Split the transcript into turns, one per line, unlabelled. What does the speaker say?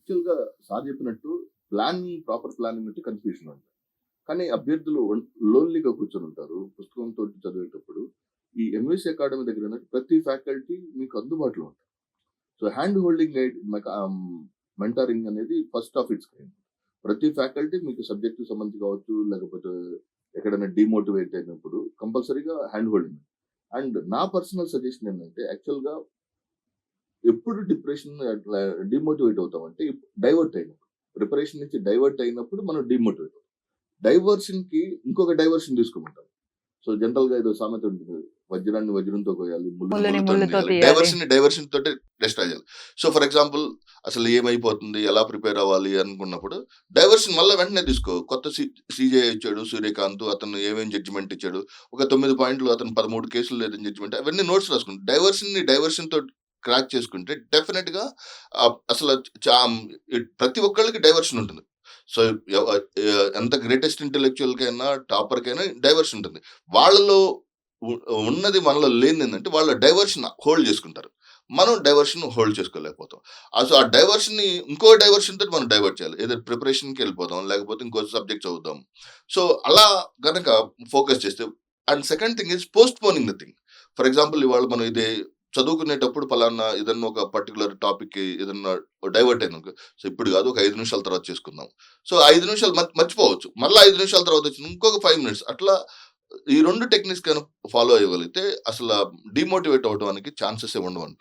యాక్చువల్‌గా సార్ చెప్పినట్టు proper planning ఉంటే కన్‌ఫ్యూజన్ ఉండదు. కానీ అభ్యర్థులు లోన్‌లీగా కూర్చొనుంటారు. పుస్తకంతోటి చదివేటప్పుడు. ఈ ఎంఎస్‌సి అకాడమీ దగ్గరేంటంటే ప్రతి ఫ్యాకల్టీ మీకు అందుబాటులో ఉంటారు. So, hand holding guide mentoring అనేది ఫస్ట్ ఆఫ్ ఇట్స్ కైండ్. ప్రతి ఫ్యాకల్టీ మీకు సబ్జెక్ట్‌కి సంబంధించి కావచ్చు, లేకపోతే ఎక్కడైనా డీమోటివేట్ అయినప్పుడు కంపల్సరీగా హ్యాండ్ హోల్డింగ్. అండ్ నా పర్సనల్ సజెషన్ ఏంటంటే యాక్చువల్‌గా ఎప్పుడు డిప్రెషన్ అట్లా డీమోటివేట్ అవుతామంటే డైవర్ట్ అయినప్పుడు. ప్రిపరేషన్ నుంచి డైవర్ట్ అయినప్పుడు మనం డీమోటివేట్ అవుతాం. డైవర్షన్‌కి ఇంకొక డైవర్షన్ తీసుకోమంటారు. సో, జనరల్‌గా ఏదో సామెత ఉంటుంది. వజ్రాన్ని వజ్రంతో కోయాలి. ముల్లుని
ముల్లుని
ముల్లుతోని
ముల్లుతో
తీయాలి.
తీయాలి.
డైవర్షన్ తోటి డిస్ట్రాయ్ చేయాలి. సో, ఫర్ ఎగ్జాంపుల్ అసలు ఏమైపోతుంది? ఎలా ప్రిపేర్ అవ్వాలి అనుకున్నప్పుడు డైవర్షన్ మళ్ళా వెంటనే తీసుకో. కొత్త సీజేఐ వచ్చాడు. సూర్యకాంత్ అతను ఏమేం జడ్జిమెంట్ ఇచ్చాడు. ఒక 9 పాయింట్లు అతను 13 కేసులు లేదని జడ్జిమెంట్ అవన్నీ నోట్స్ రాసుకుంటాం. డైవర్షన్‌తో క్రాక్ చేసుకుంటే డెఫినిట్‌గా అసలు ప్రతి ఒక్కళ్ళకి డైవర్షన్ ఉంటుంది. సో, ఎంత గ్రేటెస్ట్ ఇంటెలెక్చువల్‌కైనా, టాపర్‌కైనా డైవర్షన్ ఉంటుంది. వాళ్ళలో ఉ ఉన్నది మనలో లేనిదేంటంటే వాళ్ళ డైవర్షన్ హోల్డ్ చేసుకుంటారు. మనం డైవర్షన్ హోల్డ్ చేసుకోలేకపోతాం. సో, ఆ డైవర్షన్‌ని ఇంకో డైవర్షన్ తోటి మనం డైవర్ట్ చేయాలి. ఏదో ప్రిపరేషన్‌కెళ్ళిపోదాం. లేకపోతే ఇంకో సబ్జెక్ట్ చదువుదాం. సో, అలా గనక ఫోకస్ చేస్తే and second thing is postponing the thing. For example ఇవాళ మనం చదువుకునేటప్పుడు పలానా ఏదన్నా ఒక పర్టిక్యులర్ టాపిక్‌కి ఏదన్నా డైవర్ట్ అయిందనుకో, సో, ఇప్పుడు కాదు ఒక 5 నిమిషాల తర్వాత చేసుకుందాం. సో, 5 నిమిషాలు మర్చిపోవచ్చు. మళ్ళా 5 నిమిషాల తర్వాత వచ్చింది ఇంకొక 5 మినిట్స్ అట్లా ఈ 2 టెక్నిక్స్ గనుక ఫాలో అయ్యగలిగితే అసల డీమోటివేట్ అవ్వడానికి ఛాన్సెసే ఉండవంట.